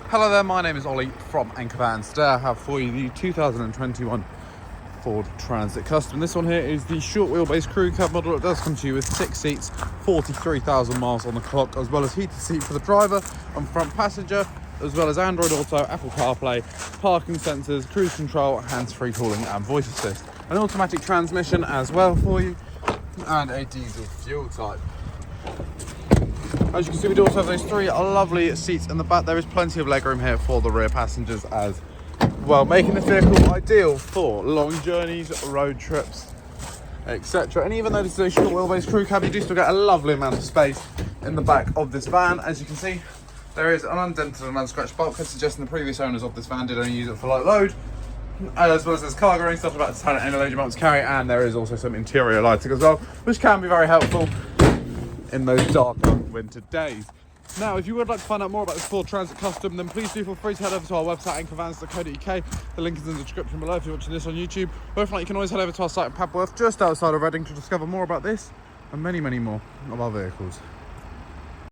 Hello there, my name is Ollie from Anchor Vans. Today I have for you the 2021 Ford Transit Custom. This one here is the short wheelbase crew cab model. It does come to you with 6 seats, 43,000 miles on the clock, as well as heated seat for the driver and front passenger, as well as Android Auto, Apple CarPlay, parking sensors, cruise control, hands-free calling and voice assist. An automatic transmission as well for you, and a diesel fuel type. As you can see, we do also have those 3 lovely seats in the back. There is plenty of legroom here for the rear passengers as well, making this vehicle ideal for long journeys, road trips, etc. And even though this is a short wheelbase crew cab, you do still get a lovely amount of space in the back of this van. As you can see, there is an undented and unscratched bulkhead, suggesting the previous owners of this van did only use it for light load, as well as there's cargoing stuff about to turn any load you want to carry, and there is also some interior lighting as well, which can be very helpful in those darker winter days. Now, if you would like to find out more about this Ford Transit Custom, then please do feel free to head over to our website, anchorvans.co.uk. The link is in the description below if you're watching this on YouTube. Or if not, you can always head over to our site in Papworth, just outside of Reading, to discover more about this and many, many more of our vehicles.